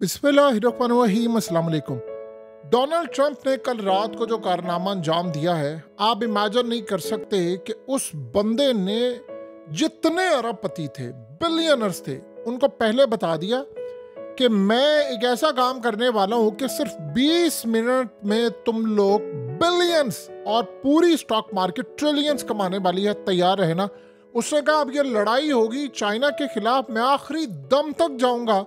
बिस्मिल्लाहिर्रहमानिर्रहीम, अस्सलाम वालेकुम। डोनाल्ड ट्रंप ने कल रात को जो कारनामा अंजाम दिया है, आप इमेजिन नहीं कर सकते कि उस बंदे ने जितने अरबपति थे, बिलियनर्स थे, उनको पहले बता दिया कि मैं एक ऐसा काम करने वाला हूं कि सिर्फ 20 मिनट में तुम लोग बिलियंस और पूरी स्टॉक मार्केट ट्रिलियंस कमाने वाली है, तैयार रहना। उसने कहा अब ये लड़ाई होगी चाइना के खिलाफ, मैं आखिरी दम तक जाऊंगा।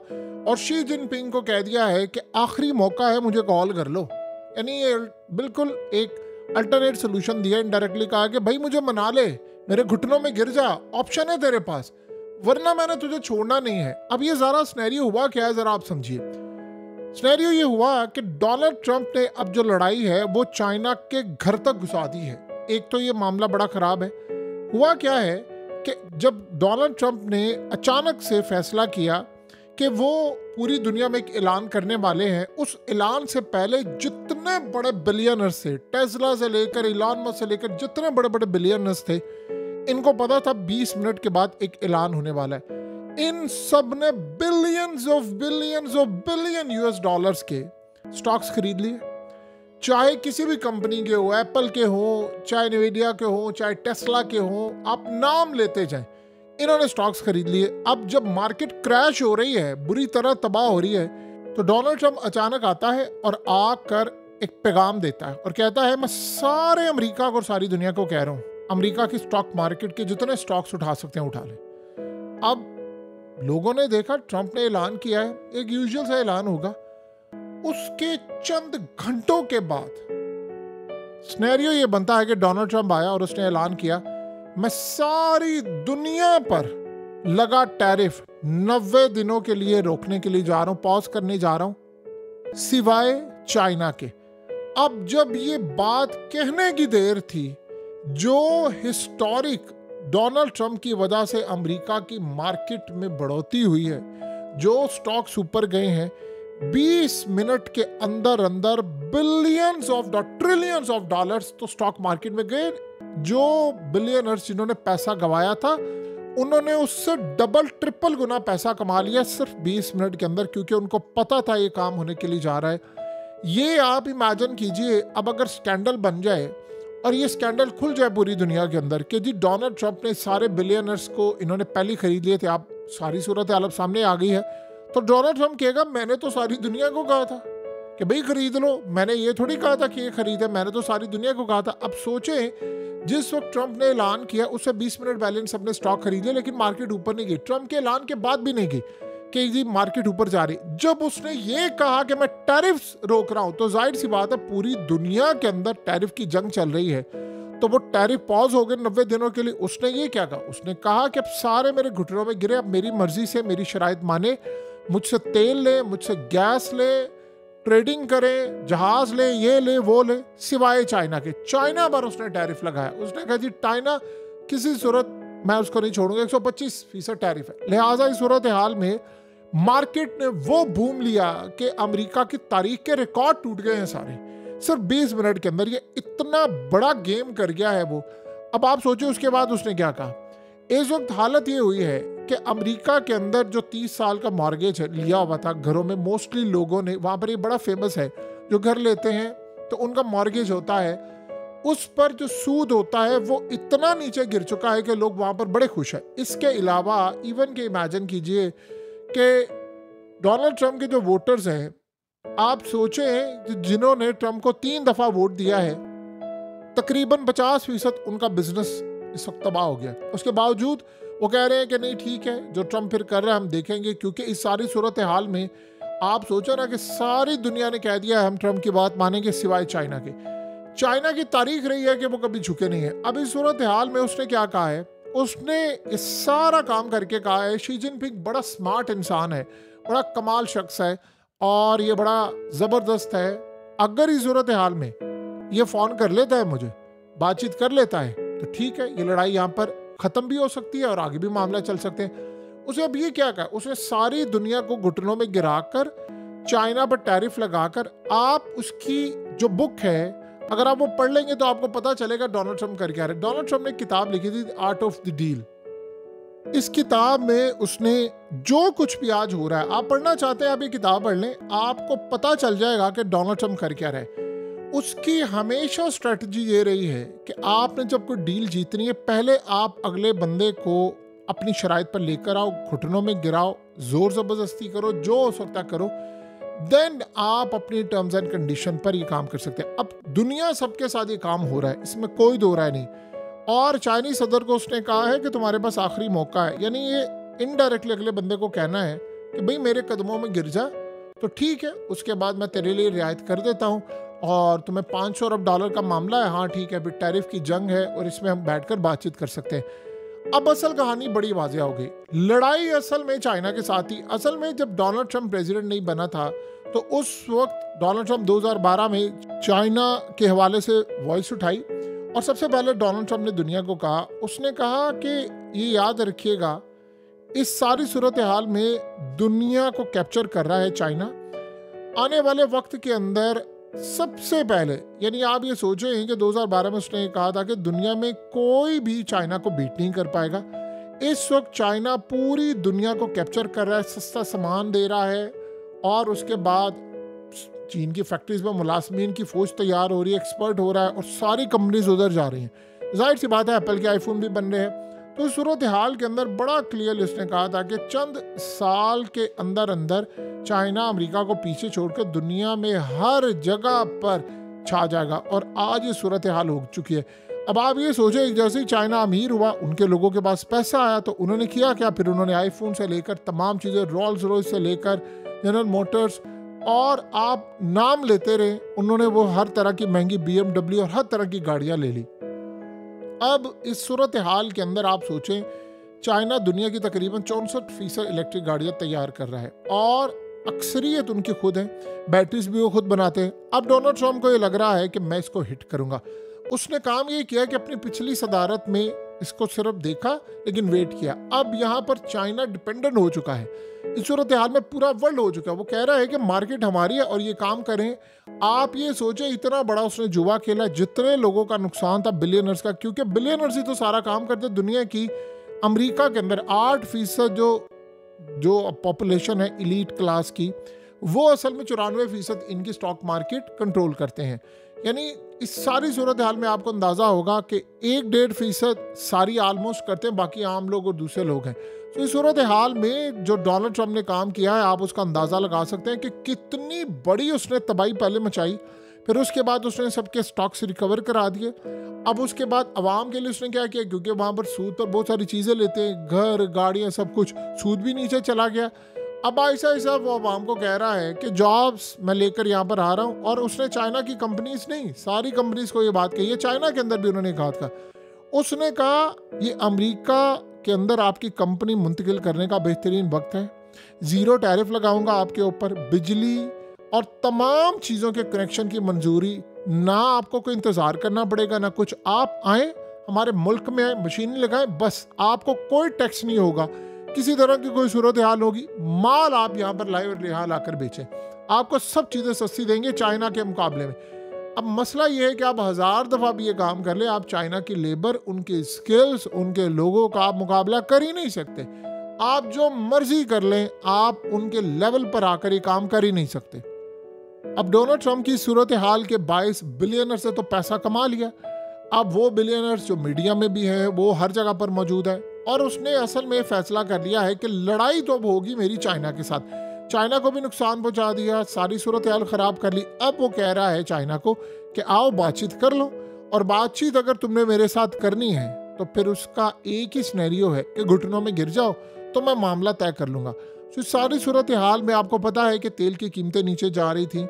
और शी जिनपिंग को कह दिया है कि आखिरी मौका है, मुझे कॉल कर लो। यानी ये बिल्कुल एक अल्टरनेट सोल्यूशन दिया, इनडायरेक्टली कहा कि भाई मुझे मना ले, मेरे घुटनों में गिर जा, ऑप्शन है तेरे पास, वरना मैंने तुझे छोड़ना नहीं है। अब ये ज़रा स्नैरियो हुआ क्या है, ज़रा आप समझिए। स्नैरियो ये हुआ कि डोनाल्ड ट्रंप ने अब जो लड़ाई है वो चाइना के घर तक घुसा दी है। एक तो ये मामला बड़ा ख़राब है। हुआ क्या है कि जब डोनाल्ड ट्रंप ने अचानक से फैसला किया कि वो पूरी दुनिया में एक ऐलान करने वाले हैं, उस ऐलान से पहले जितने बड़े बिलियनर्स थे, टेस्ला से लेकर इलॉन मस्क से लेकर जितने बड़े बड़े बिलियनर्स थे, इनको पता था 20 मिनट के बाद एक ऐलान होने वाला है। इन सब ने billions of billion US dollars के स्टॉक्स खरीद लिए, चाहे किसी भी कंपनी के हो, एप्पल के हो, चाहे न्वीडिया के हो, चाहे टेस्ला के हो, आप नाम लेते जाएं, इन्होंने स्टॉक्स खरीद लिए। अब जब मार्केट क्रैश हो रही है, बुरी तरह तबाह हो रही है, तो डोनाल्ड ट्रंप अचानक आता है और आकर एक पैगाम देता है और कहता है मैं सारे अमेरिका को और सारी दुनिया को कह रहा हूँ, अमेरिका की स्टॉक मार्केट के जितने स्टॉक्स उठा सकते हैं उठा लें। अब लोगों ने देखा ट्रंप ने ऐलान किया है, एक यूजुअल सा ऐलान होगा। उसके चंद घंटों के बाद सिनेरियो ये बनता है कि डोनाल्ड ट्रंप आया और उसने ऐलान किया मैं सारी दुनिया पर लगा टैरिफ 90 दिनों के लिए रोकने के लिए जा रहा हूं, पॉज करने जा रहा हूं, सिवाय चाइना के। अब जब ये बात कहने की देर थी, जो हिस्टोरिक डोनाल्ड ट्रंप की वजह से अमेरिका की मार्केट में बढ़ोतरी हुई है, जो स्टॉक्स ऊपर गए हैं, 20 मिनट के अंदर अंदर billions of trillions of dollars तो स्टॉक मार्केट में गए। जो बिलियनर्स जिन्होंने पैसा गवाया था, उन्होंने उससे डबल ट्रिपल गुना पैसा कमा लिया सिर्फ 20 मिनट के अंदर, क्योंकि उनको पता था ये काम होने के लिए जा रहा है। ये आप इमेजिन कीजिए, अब अगर स्कैंडल बन जाए और ये स्कैंडल खुल जाए पूरी दुनिया के अंदर कि जी डोनाल्ड ट्रंप ने सारे बिलियनर्स को इन्होंने पहले खरीद लिए थे, आप सारी सूरत हाल सामने आ गई है, तो डोनाल्ड ट्रंप कहेगा मैंने तो सारी दुनिया को कहा था कि भाई खरीद लो, मैंने ये थोड़ी कहा था कि ये खरीदे, मैंने तो सारी दुनिया को कहा था। अब सोचें, जिस वक्त ट्रंप ने ऐलान किया उससे 20 मिनट बैलेंस अपने स्टॉक खरीद लिया, लेकिन मार्केट ऊपर नहीं गई। ट्रंप के ऐलान के बाद भी नहीं गई कि जी मार्केट ऊपर जा रही। जब उसने ये कहा कि मैं टैरिफ्स रोक रहा हूं, तो जाहिर सी बात है पूरी दुनिया के अंदर टैरिफ की जंग चल रही है, तो वो टैरिफ पॉज हो गए 90 दिनों के लिए। उसने ये क्या कहा, उसने कहा कि अब सारे मेरे घुटनों में गिरे, अब मेरी मर्जी से मेरी शराइत माने, मुझसे तेल ले, मुझसे गैस ले, ट्रेडिंग करें, जहाज ले, ये ले वो ले, सिवाय चाइना के। चाइना पर उसने टैरिफ लगाया। उसने कहा जी चाइना किसी सूरत मैं उसको नहीं छोड़ूंगा, 125% टैरिफ है। लिहाजा इस सूरत हाल में मार्केट ने वो बूम लिया कि अमेरिका की तारीख के रिकॉर्ड टूट गए हैं सारे, सिर्फ 20 मिनट के अंदर। ये इतना बड़ा गेम कर गया है वो। अब आप सोचिए उसके बाद उसने क्या कहा। इस वक्त हालत ये हुई है कि अमेरिका के अंदर जो 30 साल का मॉर्गेज लिया हुआ था घरों में, मोस्टली लोगों ने, वहाँ पर ये बड़ा फेमस है, जो घर लेते हैं तो उनका मॉर्गेज होता है, उस पर जो सूद होता है वो इतना नीचे गिर चुका है कि लोग वहाँ पर बड़े खुश हैं। इसके अलावा इवन के इमेजिन कीजिए कि डोनाल्ड ट्रंप के जो वोटर्स हैं, आप सोचें जिन्होंने ट्रंप को 3 दफ़ा वोट दिया है, तकरीबन 50% उनका बिजनेस इस वक्त तबाह हो गया। उसके बावजूद वो कह रहे हैं कि नहीं ठीक है, जो ट्रंप फिर कर रहा है हम देखेंगे, क्योंकि इस सारी सूरत हाल में आप सोचो ना कि सारी दुनिया ने कह दिया है हम ट्रंप की बात मानेंगे सिवाय चाइना के। चाइना की तारीख रही है कि वो कभी झुके नहीं है। अब इस सूरत हाल में उसने क्या कहा है, उसने इस सारा काम करके कहा है शी जिनपिंग बड़ा स्मार्ट इंसान है, बड़ा कमाल शख्स है और ये बड़ा ज़बरदस्त है। अगर इस सूरत हाल में ये फ़ोन कर लेता है, मुझे बातचीत कर लेता है, तो ठीक है, ये लड़ाई यहाँ पर ख़त्म भी हो सकती है और आगे भी मामला चल सकते हैं। उसे अब ये क्या कहा, उसने सारी दुनिया को घुटनों में गिराकर चाइना पर टैरिफ लगाकर, आप उसकी जो बुक है अगर आप वो पढ़ लेंगे तो आपको पता चलेगा डोनाल्ड ट्रंप कर क्या रहे। डोनाल्ड ट्रंप ने एक किताब लिखी थी, आर्ट ऑफ द डील। इस किताब में उसने जो कुछ भी आज हो रहा है, आप पढ़ना चाहते हैं आप ये किताब पढ़ लें, आपको पता चल जाएगा कि डोनाल्ड ट्रंप कर क्या रहे। उसकी हमेशा स्ट्रेटजी ये रही है कि आपने जब कोई डील जीतनी है, पहले आप अगले बंदे को अपनी शराइत पर लेकर आओ, घुटनों में गिराओ, जोर जबरदस्ती करो, जो हो सकता करो, देन आप अपनी टर्म्स एंड कंडीशन पर ये काम कर सकते हैं। अब दुनिया सबके साथ ये काम हो रहा है, इसमें कोई दो राय नहीं। और चाइनीज सदर को उसने कहा है कि तुम्हारे पास आखिरी मौका है, यानी ये इनडायरेक्टली अगले बंदे को कहना है कि भाई मेरे कदमों में गिर जा तो ठीक है, उसके बाद मैं तेरे लिए रियायत कर देता हूँ, और तुम्हें 500 अरब डॉलर का मामला है, हाँ ठीक है, फिर टैरिफ की जंग है और इसमें हम बैठकर बातचीत कर सकते हैं। अब असल कहानी बड़ी वाज़ेह हो गई। लड़ाई असल में चाइना के साथ ही। असल में जब डोनाल्ड ट्रंप प्रेसिडेंट नहीं बना था तो उस वक्त डोनाल्ड ट्रंप 2012 में चाइना के हवाले से वॉइस उठाई, और सबसे पहले डोनाल्ड ट्रंप ने दुनिया को कहा, उसने कहा कि ये याद रखिएगा, इस सारी सूरत हाल में दुनिया को कैप्चर कर रहा है चाइना। आने वाले वक्त के अंदर सबसे पहले, यानी आप ये सोचें कि 2012 में उसने कहा था कि दुनिया में कोई भी चाइना को बीट नहीं कर पाएगा। इस वक्त चाइना पूरी दुनिया को कैप्चर कर रहा है, सस्ता सामान दे रहा है, और उसके बाद चीन की फैक्ट्रीज में मुलाजमीन की फौज तैयार हो रही है, एक्सपर्ट हो रहा है, और सारी कंपनीज उधर जा रही हैं। जाहिर सी बात है एप्पल के आईफोन भी बन रहे हैं। तो इस सूरत हाल के अंदर बड़ा क्लियरली उसने कहा था कि चंद साल के अंदर अंदर चाइना अमेरिका को पीछे छोड़कर दुनिया में हर जगह पर छा जाएगा, और आज ये सूरत हाल हो चुकी है। अब आप ये सोचें, जैसे ही चाइना अमीर हुआ, उनके लोगों के पास पैसा आया, तो उन्होंने किया क्या, फिर उन्होंने आईफोन से लेकर तमाम चीज़ें, रोल्स रॉयस से लेकर जनरल मोटर्स, और आप नाम लेते रहे, उन्होंने वो हर तरह की महंगी BMW और हर तरह की गाड़ियां ले ली। अब इस सूरत हाल के अंदर आप सोचें, चाइना दुनिया की तकरीबन 64% इलेक्ट्रिक गाड़ियां तैयार कर रहा है, और अक्सरियत उनकी खुद है, बैटरीज भी वो खुद बनाते हैं। अब डोनाल्ड ट्रंप को ये लग रहा है कि मैं इसको हिट करूंगा। उसने काम ये किया कि अपनी पिछली सदारत में इसको सिर्फ देखा, लेकिन वेट किया। अब यहाँ पर चाइना डिपेंडेंट हो चुका है, इस सूरत हाल में पूरा वर्ल्ड हो चुका है। वो कह रहा है कि मार्केट हमारी है और ये काम करें। आप ये सोचे, इतना बड़ा उसने जुआ खेला, जितने लोगों का नुकसान था बिलियनर्स का, क्योंकि बिलियनर्स ही तो सारा काम करते दुनिया की। अमेरिका के अंदर 8% जो पॉपुलेशन है इलीट क्लास की, वो असल में 94% इनकी स्टॉक मार्केट कंट्रोल करते हैं। यानी इस सारी सूरत हाल में आपको अंदाजा होगा कि 1-1.5% सारी ऑलमोस्ट करते हैं, बाकी आम लोग और दूसरे लोग हैं। तो इस सूरत हाल में जो डोनाल्ड ट्रंप ने काम किया है, आप उसका अंदाजा लगा सकते हैं कि कितनी बड़ी उसने तबाही पहले मचाई, फिर उसके बाद उसने सबके स्टॉक्स रिकवर करा दिए। अब उसके बाद अवाम के लिए उसने क्या किया, क्योंकि वहाँ पर सूद पर बहुत सारी चीज़ें लेते हैं, घर, गाड़ियाँ, सब कुछ, सूद भी नीचे चला गया। अब ऐसा ऐसा वो अवाम को कह रहा है कि जॉब्स मैं लेकर यहाँ पर आ रहा हूँ, और उसने चाइना की कंपनीज नहीं, सारी कंपनीज को ये बात कही है, चाइना के अंदर भी उन्होंने कहा था। उसने कहा ये अमेरिका के अंदर आपकी कंपनी मुंतकिल करने का बेहतरीन वक्त है, जीरो टैरिफ लगाऊंगा आपके ऊपर, बिजली और तमाम चीज़ों के कनेक्शन की मंजूरी, ना आपको कोई इंतज़ार करना पड़ेगा, ना कुछ, आप आए हमारे मुल्क में आए, मशीन लगाएं, बस आपको कोई टैक्स नहीं होगा, किसी तरह की कोई सूरत हाल होगी, माल आप यहाँ पर लाए और यहाँ लाकर बेचें, आपको सब चीज़ें सस्ती देंगे चाइना के मुकाबले में। अब मसला ये है कि आप 1000 दफ़ा भी ये काम कर ले, आप चाइना की लेबर, उनके स्किल्स, उनके लोगों का आप मुकाबला कर ही नहीं सकते। आप जो मर्जी कर लें, आप उनके लेवल पर आकर ये काम कर ही नहीं सकते। अब डोनाल्ड ट्रंप की सूरत हाल के 22 बिलियनर से तो पैसा कमा लिया। अब वो बिलियनर्स जो मीडिया में भी हैं, वो हर जगह पर मौजूद है, और उसने असल में फैसला कर लिया है कि लड़ाई तो अब होगी मेरी चाइना के साथ। चाइना को भी नुकसान पहुंचा दिया, सारी सूरत हाल ख़राब कर ली। अब वो कह रहा है चाइना को कि आओ बातचीत कर लो, और बातचीत अगर तुमने मेरे साथ करनी है तो फिर उसका एक ही सिनेरियो है कि घुटनों में गिर जाओ, तो मैं मामला तय कर लूँगा। तो सारी सूरत हाल में आपको पता है कि तेल की कीमतें नीचे जा रही थी,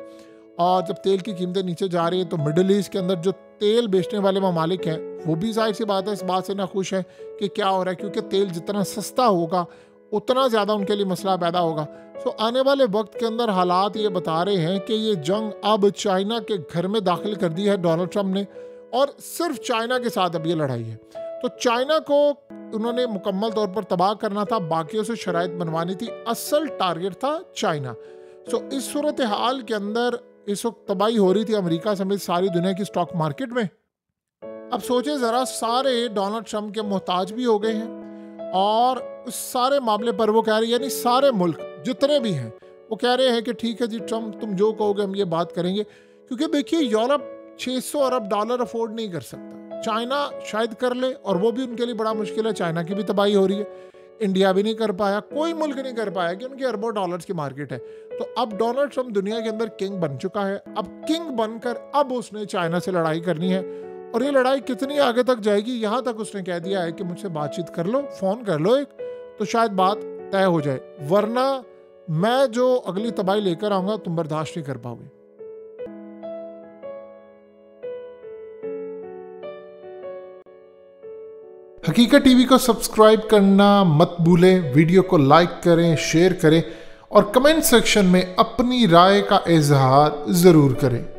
और जब तेल की कीमतें नीचे जा रही है तो मिडल ईस्ट के अंदर जो तेल बेचने वाले ममालिक हैं, वो भी जाहिर सी बात है इस बात से ना खुश है कि क्या हो रहा है, क्योंकि तेल जितना सस्ता होगा उतना ज़्यादा उनके लिए मसला पैदा होगा। सो आने वाले वक्त के अंदर हालात ये बता रहे हैं कि ये जंग अब चाइना के घर में दाखिल कर दी है डोनाल्ड ट्रंप ने, और सिर्फ चाइना के साथ अब ये लड़ाई है। तो चाइना को उन्होंने मुकम्मल तौर पर तबाह करना था, बाकियों से शराइत बनवानी थी, असल टारगेट था चाइना। सो इस सूरत हाल के अंदर इस वक्त तबाही हो रही थी अमेरिका समेत सारी दुनिया की स्टॉक मार्केट में। अब सोचे ज़रा, सारे डोनाल्ड ट्रंप के मोहताज भी हो गए हैं, और इस सारे मामले पर वो कह रहे हैं, यानी सारे मुल्क जितने भी हैं वो कह रहे हैं कि ठीक है जी ट्रम्प, तुम जो कहोगे हम ये बात करेंगे। क्योंकि देखिए यूरोप 600 अरब डॉलर अफोर्ड नहीं कर सकता, चाइना शायद कर ले और वो भी उनके लिए बड़ा मुश्किल है, चाइना की भी तबाही हो रही है, इंडिया भी नहीं कर पाया, कोई मुल्क नहीं कर पाया कि उनकी अरबों डॉलर्स की मार्केट है। तो अब डोनाल्ड ट्रम्प दुनिया के अंदर किंग बन चुका है, अब किंग बनकर अब उसने चाइना से लड़ाई करनी है। और ये लड़ाई कितनी आगे तक जाएगी, यहाँ तक उसने कह दिया है कि मुझसे बातचीत कर लो, फोन कर लो एक, तो शायद बात तय हो जाए, वरना मैं जो अगली तबाही लेकर आऊंगा तुम बर्दाश्त नहीं कर पाओगे। हकीकत टीवी को सब्सक्राइब करना मत भूलें, वीडियो को लाइक करें, शेयर करें और कमेंट सेक्शन में अपनी राय का इजहार जरूर करें।